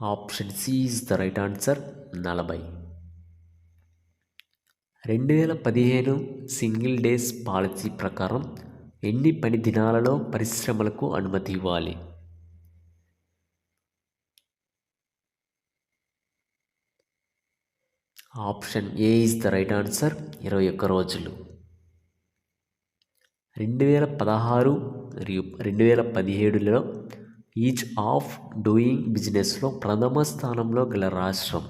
Option C is the right answer 40. 2015 single desk policy ప్రకారం ఎన్ని పని దినాలలో పరిశ్రమలకు అనుమతి ఇవ్వాలి? Option A is the right answer 21 రోజులు. 2016 మరియు 2017లో ఈజ్ ఆఫ్ డూయింగ్ బిజినెస్లో ప్రథమ స్థానంలో గల రాష్ట్రం?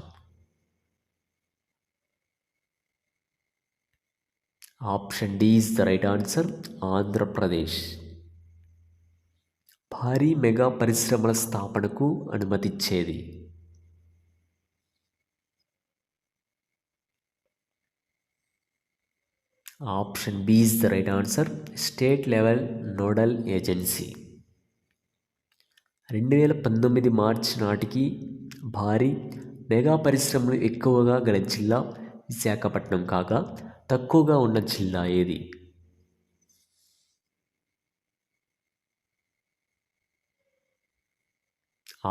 Option D is the right answer Andhra Pradesh. భారీ మెగా పరిశ్రమల స్థాపనకు అనుమతిచ్చేది? Option B is the right answer state level nodal agency. 2019 మార్చి నాటికి భారీ మెగా పరిశ్రమలు ఎక్కువగా గల జిల్లా విశాఖపట్నం కాగా తక్కువగా ఉన్న జిల్లా ఏది?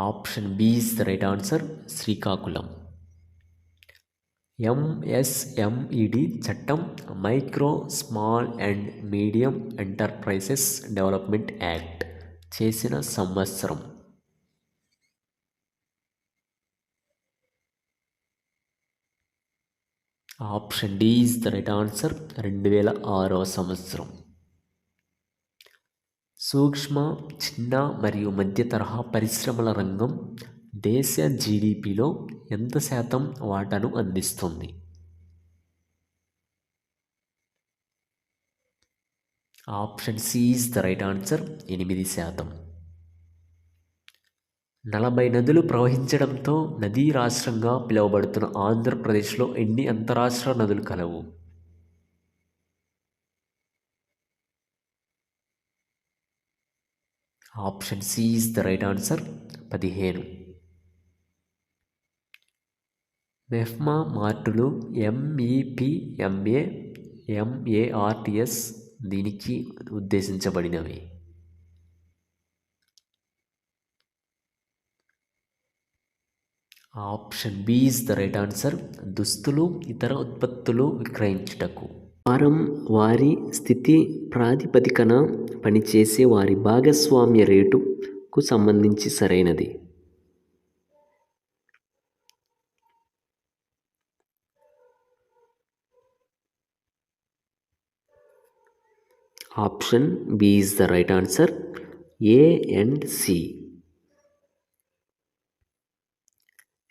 Option B is the right answer Srikakulam. MSMED చట్టం micro small and medium enterprises development act చేసిన సంవత్సరం? Option D is the right answer 2006వ సంవత్సరం. సూక్ష్మ, చిన్న మరియు మధ్య తరహా పరిశ్రమల రంగం దేశ జీడిపిలో ఎంత శాతం వాటాను అందిస్తుంది? Option C is the right answer 8%. 40 నదులు ప్రవహించడంతో నదీ రాష్ట్రంగా పిలువబడుతున్న ఆంధ్రప్రదేశ్లో ఎన్ని అంతరాష్ట్ర నదులు కలవు? Option C is the right answer 15. MEPMA మార్టులు ఎంఈపిఎంఏ ఎంఏఆర్టిఎస్ దీనికి ఉద్దేశించబడినవి? Option B is the right answer దుస్తులు ఇతర ఉత్పత్తులు విక్రయించుటకు. వారం వారి స్థితి ప్రాతిపదికన పనిచేసే వారి భాగస్వామ్య రేటుకు సంబంధించి సరైనది? Option B is the right answer A and C.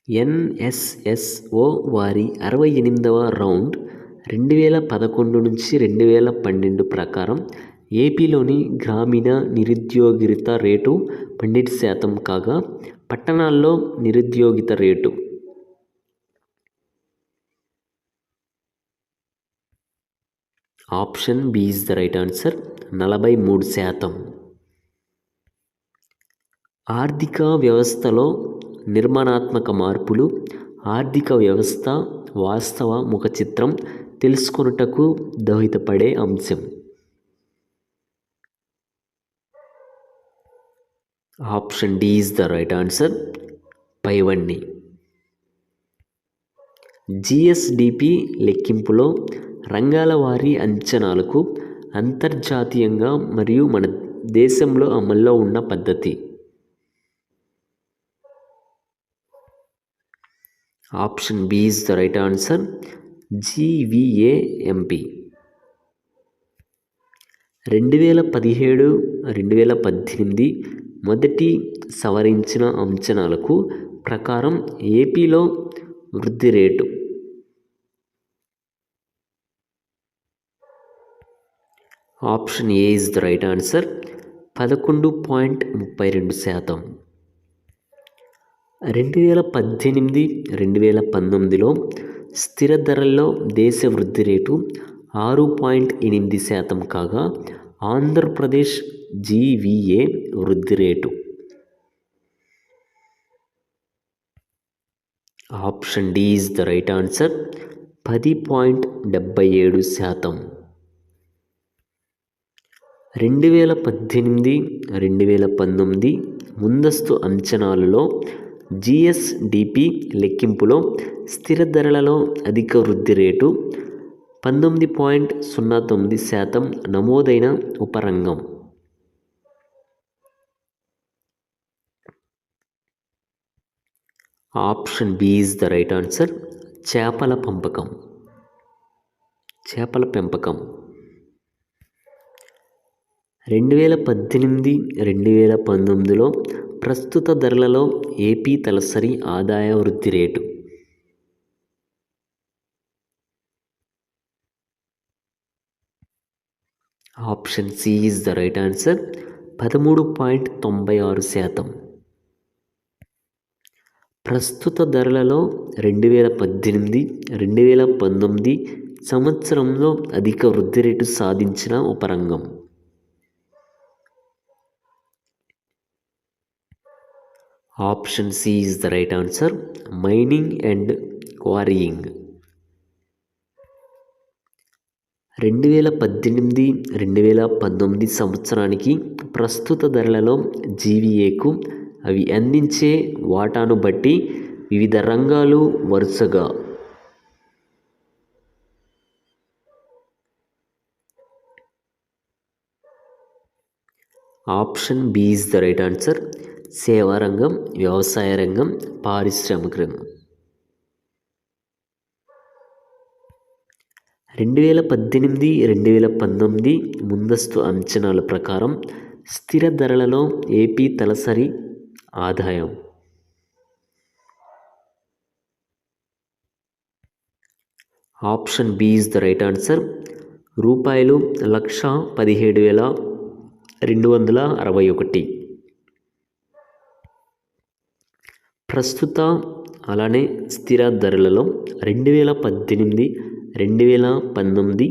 NSSO వారి 68వ రౌండ్ 2011 నుంచి 2012 ప్రకారం ఏపీలోని గ్రామీణ నిరుద్యోగిత రేటు 12% కాగా పట్టణాల్లో నిరుద్యోగిత rate? Option B is the right answer 43%. ఆర్థిక వ్యవస్థలో నిర్మాణాత్మక మార్పులు ఆర్థిక వ్యవస్థ వాస్తవ ముఖ చిత్రం తెలుసుకొనుటకు దోహదపడే అంశం? Option D is the right answer పైవన్నీ. జిఎస్డిపి లెక్కింపులో రంగాల వారీ అంచనాలకు అంతర్జాతీయంగా మరియు మన దేశంలో అమల్లో ఉన్న పద్ధతి? Option B is the right answer GVAMP. 2017-2018 మొదటి సవరించిన అంచనాలకు ప్రకారం ఏపీలో వృద్ధి rate? Option A is the right answer 11.32%. 2018-2019లో స్థిర ధరల్లో దేశ వృద్ధి రేటు 6.8% కాగా ఆంధ్రప్రదేశ్ జీవీఏ వృద్ధి rate? Option D is the right answer 10.77%. 2018-2019 ముందస్తు అంచనాలలో జిఎస్డిపి లెక్కింపులో స్థిర ధరలలో అధిక వృద్ధి రేటు 19.09% నమోదైన ఉపరంగం. Option B is the right answer. చేపల పెంపకం. 2018-2019లో ప్రస్తుత ధరలలో ఏపీ తలసరి ఆదాయ వృద్ధి rate. Option C is the right answer. 13.96%. ప్రస్తుత ధరలలో 2018-2019 సంవత్సరంలో అధిక వృద్ధి రేటు సాధించిన ఉపరంగం. Option C is the right answer. Mining and quarrying. 2018-2019 సంవత్సరానికి ప్రస్తుత ధరలలో జీవీఏకు అవి అందించే వాటాను బట్టి వివిధ రంగాలు వరుసగా. Option B is the right answer. సేవా రంగం, వ్యవసాయ రంగం, పారిశ్రామిక రంగం. 2018-2019 ముందస్తు అంచనాల ప్రకారం స్థిర ధరలలో ఏపీ తలసరి ఆదాయం. Option B is the right answer. ₹1,17,261. ప్రస్తుత అలానే స్థిర ధరలలో 2018-2019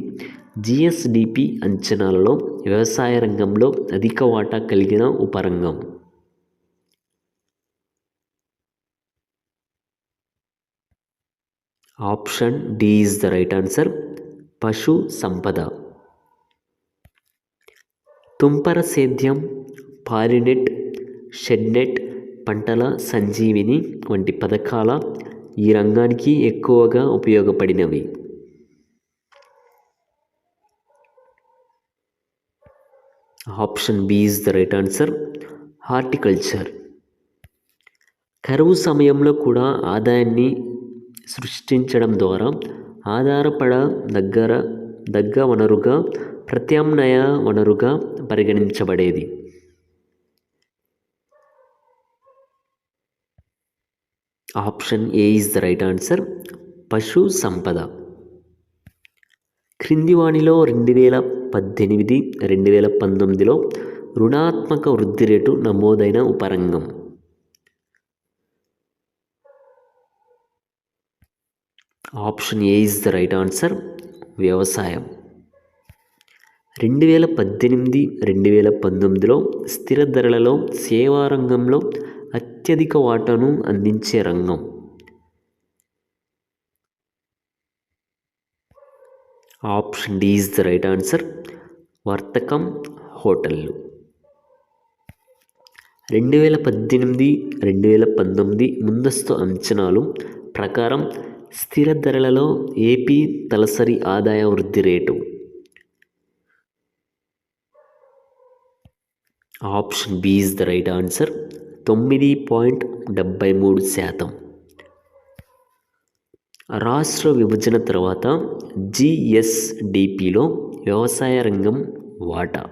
జిఎస్డిపి అంచనాలలో వ్యవసాయ రంగంలో అధిక వాటా కలిగిన ఉపరంగం. Option D is the right answer. పశు సంపద. తుంపర సేద్యం, పాలినెట్, షెడ్నెట్, పంటల సంజీవిని వంటి పథకాల ఈ రంగానికి ఎక్కువగా ఉపయోగపడినవి. Option B is the right answer. Horticulture. కరువు సమయంలో కూడా ఆదాయాన్ని సృష్టించడం ద్వారా ఆధారపడదగ్గ వనరుగా, ప్రత్యామ్నాయ వనరుగా పరిగణించబడేది. Option A is the right answer. పశు సంపద. క్రింది వానిలో 2018-2019లో రుణాత్మక వృద్ధి రేటు నమోదైన ఉపరంగం. Option A is the right answer. వ్యవసాయం. 2018-2019లో స్థిర ధరలలో సేవా రంగంలో అత్యధిక వాటాను అందించే రంగం. Option D is the right answer. వర్తకం, హోటళ్ళు. 2018-2019 ముందస్తు అంచనాలు ప్రకారం స్థిర ధరలలో ఏపీ తలసరి ఆదాయ వృద్ధి rate. Option B is the right answer. 9.73%. రాష్ట్ర విభజన తర్వాత జిఎస్డిపిలో వ్యవసాయ రంగం వాటా.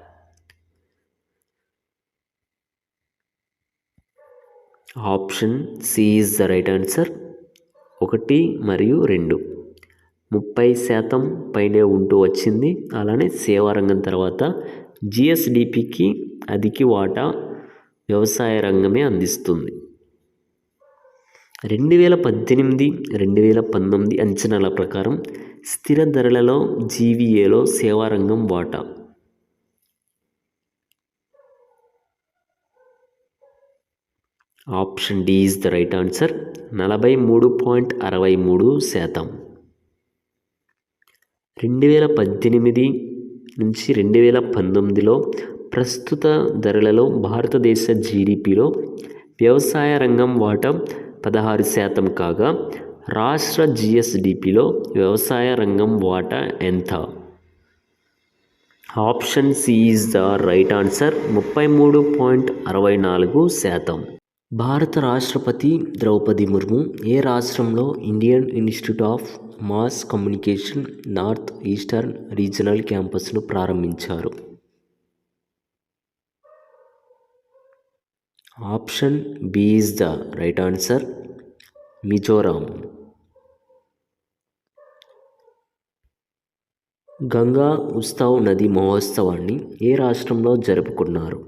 Option C is the right answer. 1 మరియు 2 30% పైనే ఉంటూ వచ్చింది. అలానే సేవా రంగం తర్వాత జిఎస్డిపికి అధిక వాటా వ్యవసాయ రంగమే అందిస్తుంది. 2018-2019 అంచనాల ప్రకారం స్థిర ధరలలో జీవీఏలో సేవా రంగం వాటా. Option D is the right answer. 43.63%. 2018-2019లో ప్రస్తుత ధరలలో భారతదేశ జీడిపిలో వ్యవసాయ రంగం వాటా 16% కాగా రాష్ట్ర జిఎస్డిపిలో వ్యవసాయ రంగం వాటా ఎంత? Option C is the right answer, 33.64%. భారత రాష్ట్రపతి ద్రౌపది ముర్ము ఏ రాష్ట్రంలో Indian Institute of Mass Communication North Eastern Regional క్యాంపస్ను ప్రారంభించారు? Option B is the right answer, Mizoram. Ganga Utsav నది మహోత్సవాన్ని ఏ రాష్ట్రంలో జరుపుకున్నారు?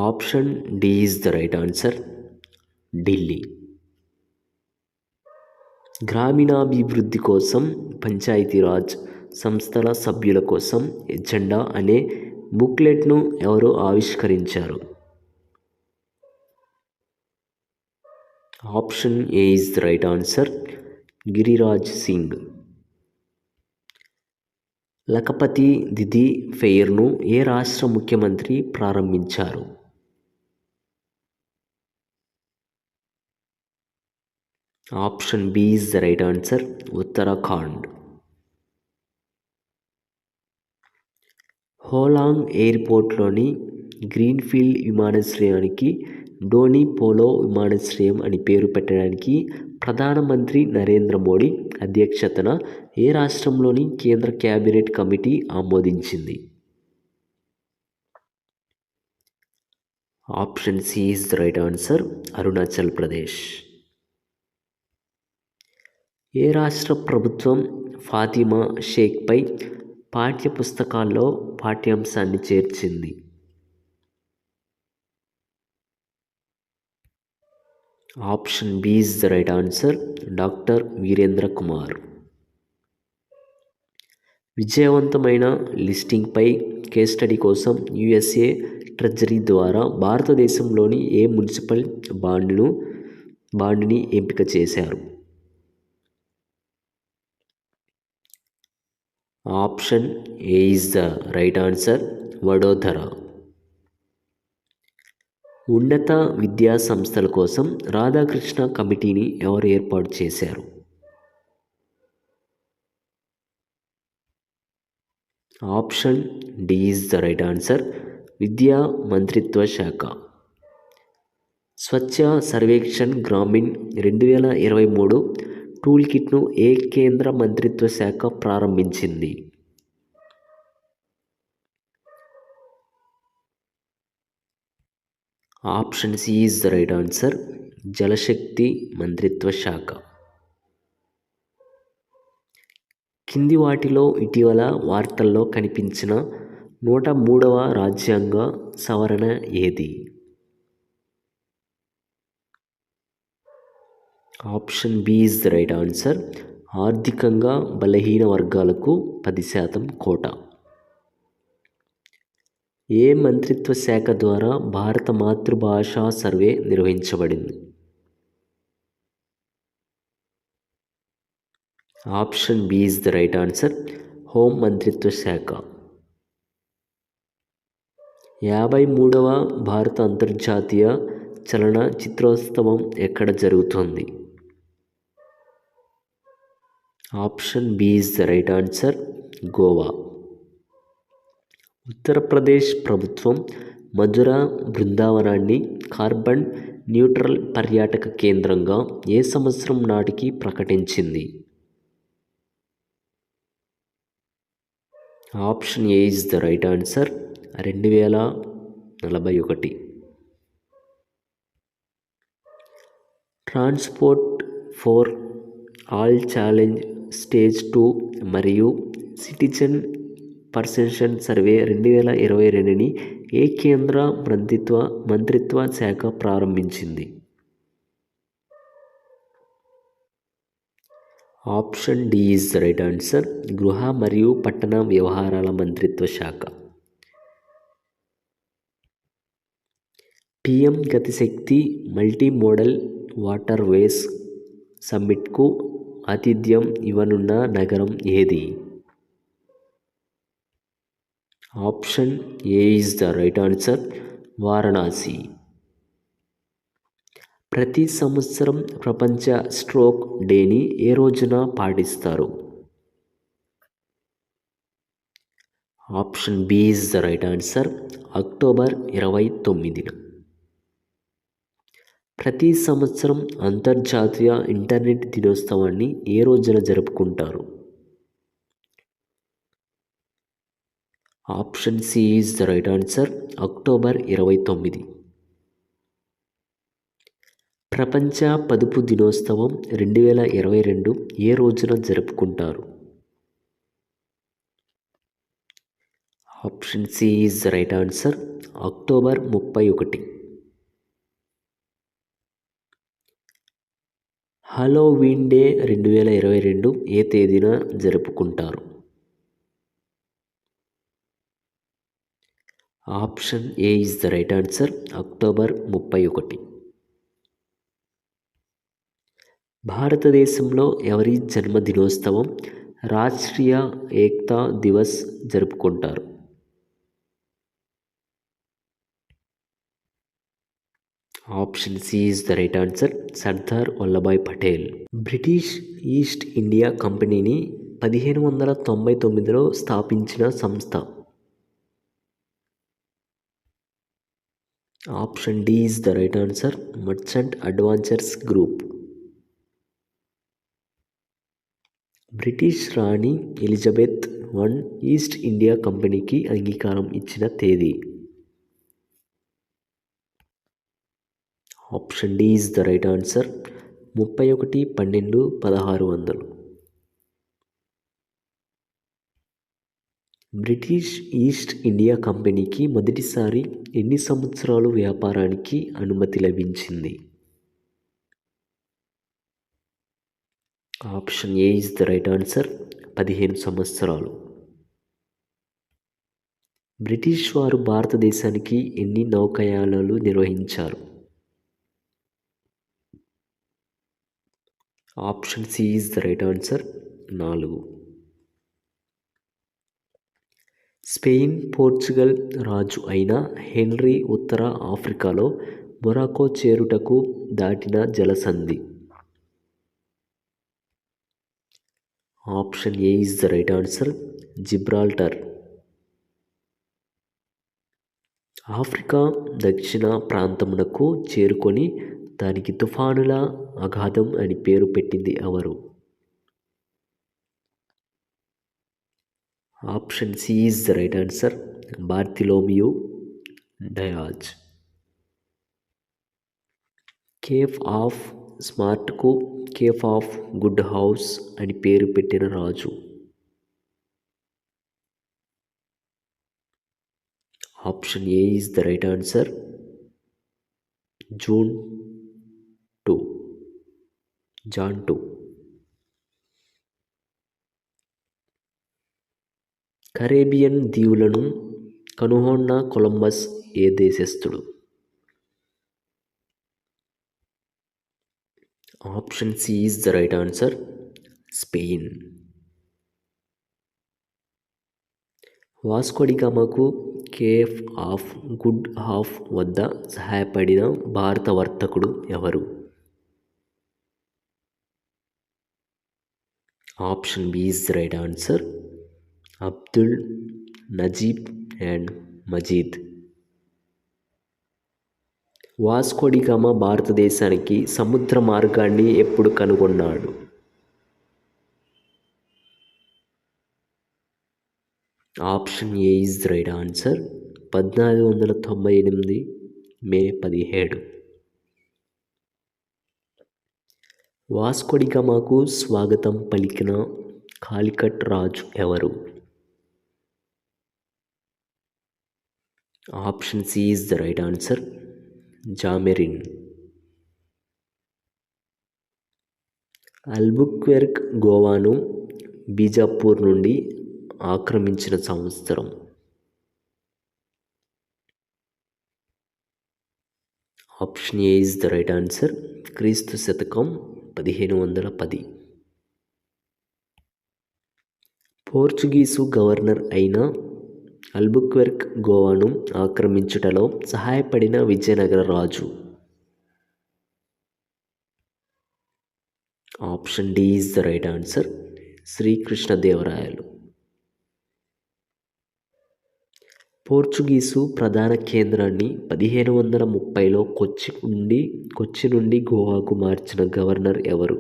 Option D is the right answer, Delhi. గ్రామీణాభివృద్ధి కోసం పంచాయతీరాజ్ సంస్థల సభ్యుల కోసం ఎజెండా అనే బుక్లెట్ను ఎవరు ఆవిష్కరించారు? Option A is the right answer, Giriraj Singh. Lakhpati Didi ఫెయిర్ను ఏ రాష్ట్ర ముఖ్యమంత్రి ప్రారంభించారు? Option B is the right answer, Uttarakhand. Hollong ఎయిర్పోర్ట్లోని గ్రీన్ఫీల్డ్ విమానాశ్రయానికి డోని పోలో విమానాశ్రయం అని పేరు పెట్టడానికి ప్రధానమంత్రి నరేంద్ర మోడీ అధ్యక్షతన ఏ రాష్ట్రంలోని కేంద్ర క్యాబినెట్ కమిటీ ఆమోదించింది? Option C is the right answer, Arunachal Pradesh. ఏ రాష్ట్ర ప్రభుత్వం ఫాతిమా షేక్పై పాఠ్యపుస్తకాల్లో పాఠ్యాంశాన్ని చేర్చింది? Option B is the right answer, doctor Virendra Kumar. విజయవంతమైన లిస్టింగ్పై కేస్ స్టడీ కోసం యుఎస్ఏ ట్రెజరీ ద్వారా భారతదేశంలోని ఏ మున్సిపల్ బాండ్ని ఎంపిక చేశారు? Option A is the right answer, Vadodara. ఉన్నత విద్యా సంస్థల కోసం రాధాకృష్ణ కమిటీని ఎవరు ఏర్పాటు చేశారు? Option D is the right answer, విద్యా మంత్రిత్వ శాఖ. స్వచ్ఛ సర్వేక్షణ్ గ్రామీణ్ 2023 టూల్ కిట్ను ఏ కేంద్ర మంత్రిత్వ శాఖ ప్రారంభించింది? Option C is the right answer, Jal Shakti మంత్రిత్వ శాఖ. కింది వాటిలో ఇటీవల వార్తల్లో కనిపించిన 103వ రాజ్యాంగ సవరణ ఏది? Option B is the right answer, ఆర్థికంగా బలహీన వర్గాలకు 10% కోటా. ఏ మంత్రిత్వ శాఖ ద్వారా భారత మాతృభాషా సర్వే నిర్వహించబడింది? Option B is the right answer, home మంత్రిత్వ శాఖ. 53వ భారత అంతర్జాతీయ చలన చిత్రోత్సవం ఎక్కడ జరుగుతోంది? Option B is the right answer, Goa. Uttar Pradesh ప్రభుత్వం మధుర బృందావనాన్ని కార్బన్ న్యూట్రల్ పర్యాటక కేంద్రంగా ఏ సంవత్సరం నాటికి ప్రకటించింది? Option A is the right answer, 2041. Transport for all challenge stage 2 మరియు సిటిజన్ పర్సెప్షన్ సర్వే 2022ని ఏ కేంద్ర మంత్రిత్వ శాఖ ప్రారంభించింది? Option D is the right answer, గృహ మరియు పట్టణ వ్యవహారాల మంత్రిత్వ శాఖ. PM Gati Shakti multi modal water ways సమ్మిట్కు ఆతిథ్యం ఇవ్వనున్న నగరం ఏది? ఆప్షన్ ఏ ఈజ్ ద రైట్ ఆన్సర్, వారణాసి. ప్రతి సంవత్సరం ప్రపంచ స్ట్రోక్ డేని ఏ రోజున పాటిస్తారు? Option B is the right answer, October 29న. ప్రతి సంవత్సరం అంతర్జాతీయ ఇంటర్నెట్ దినోత్సవాన్ని ఏ రోజున జరుపుకుంటారు? Option C is the right answer, October 29. ప్రపంచ పదుపు దినోత్సవం 2022 ఏ రోజున జరుపుకుంటారు? Option C is the right answer, October 31. Halloween day 2022 ఏ తేదీన జరుపుకుంటారు? Option A is the right answer, October 31. భారతదేశంలో ఎవరి జన్మదినోత్సవం రాష్ట్రీయ ఏక్తా దివస్ జరుపుకుంటారు? Option C is the right answer, Sardar Vallabhbhai Patel. British East India కంపెనీని 1599లో స్థాపించిన సంస్థ? Option D is the right answer, merchant adventurers group. British రాణి ఎలిజబెత్ I ఈస్ట్ ఇండియా కంపెనీకి అంగీకారం ఇచ్చిన తేదీ? Option D is the right answer, 31/12/1600. British East India కంపెనీకి మొదటిసారి ఎన్ని సంవత్సరాలు వ్యాపారానికి అనుమతి లభించింది? Option A is the right answer, 15 సంవత్సరాలు. బ్రిటిష్ వారు భారతదేశానికి ఎన్ని నౌకాయానాలు నిర్వహించారు? Option C is the right answer, 4. Spain Portugal రాజు అయిన హెన్రీ ఉత్తర ఆఫ్రికాలో మొరాకో చేరుటకు దాటిన జలసంధి? Option A is the right answer, Gibraltar. Africa దక్షిణ ప్రాంతమునకు చేరుకొని దానికి తుఫానుల అగాధం అని పేరు పెట్టింది ఎవరు? Option C is the right answer, Bartolomeu Dias. Cape of స్మార్ట్కు కేఫ్ ఆఫ్ గుడ్ హౌస్ అని పేరు పెట్టిన రాజు? Option A is the right answer, John 2. Caribbean దీవులను కనుగొన్న కొలంబస్ ఏ దేశస్థుడు? Option C is the right answer, Spain. వాస్కోడిగామాకు కేఫ్ ఆఫ్ గుడ్ హాఫ్ వద్ద సహాయపడిన భారత వర్తకుడు ఎవరు? Option B is the right answer, Abdul Najeeb and Majeed. Vasco da Gama భారతదేశానికి సముద్ర మార్గాన్ని ఎప్పుడు కనుగొన్నాడు? Option A is the right answer, 1498 May 17. వాస్కోడిగామాకు స్వాగతం పలికిన కాలికట్ రాజు ఎవరు? Option C is the right answer, Zamorin. Albuquerque గోవాను బీజాపూర్ నుండి ఆక్రమించిన సంవత్సరం? Option A is the right answer, క్రీస్తు శకం 1510. పోర్చుగీసు గవర్నర్ అయిన అల్బుక్వెర్క్ గోవాను ఆక్రమించుటలో సహాయపడిన విజయనగర రాజు? Option D is the right answer, Srikrishnadevarayalu. Portuguese ప్రధాన కేంద్రాన్ని 1530లో కొచ్చి నుండి గోవాకు మార్చిన గవర్నర్ ఎవరు?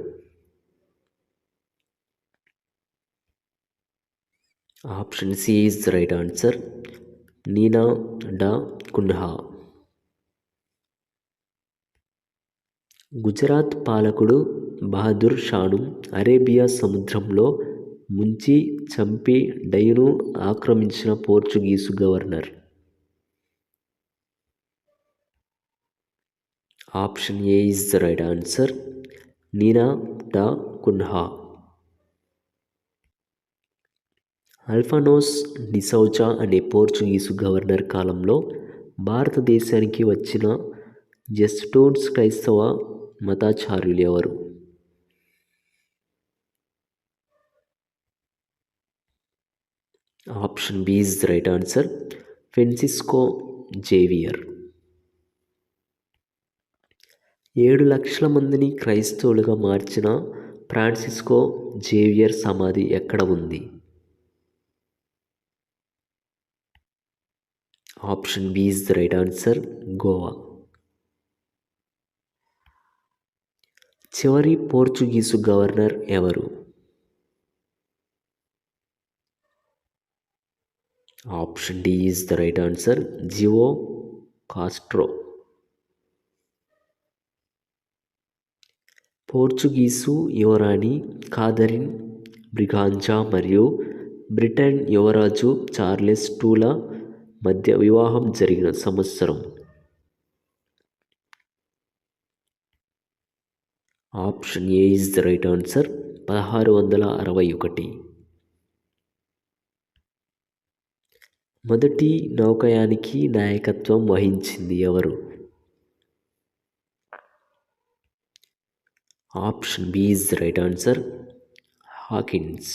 Option C is the right answer, Neena డా కున్హా. గుజరాత్ పాలకుడు బహదూర్ షాను అరేబియా సముద్రంలో ముంచి చంపి డయ్యూను ఆక్రమించిన Portuguese governor? Option A is the right answer, Neena డా కున్హా. అల్ఫానోస్ డిసౌజా అనే పోర్చుగీసు గవర్నర్ కాలంలో భారతదేశానికి వచ్చిన జెస్టోన్స్ క్రైస్తవ మతాచార్యులు ఎవరు? Option B is the right answer, Francisco Xavier. 7 లక్షల మందిని క్రైస్తవులుగా మార్చిన ఫ్రాన్సిస్కో జేవియర్ సమాధి ఎక్కడ ఉంది? Option B is the right answer, Goa. చివరి పోర్చుగీసు గవర్నర్ ఎవరు? Option D is the right answer, జియో కాస్ట్రో. పోర్చుగీసు యువరాణి కాథరిన్ బ్రిగాంజా మరియు బ్రిటన్ యువరాజు చార్లెస్ టూల మధ్య వివాహం జరిగిన సంవత్సరం? Option A is the right answer, 1661. మొదటి నౌకాయానికి నాయకత్వం వహించింది ఎవరు? Option B is the right answer, Hawkins.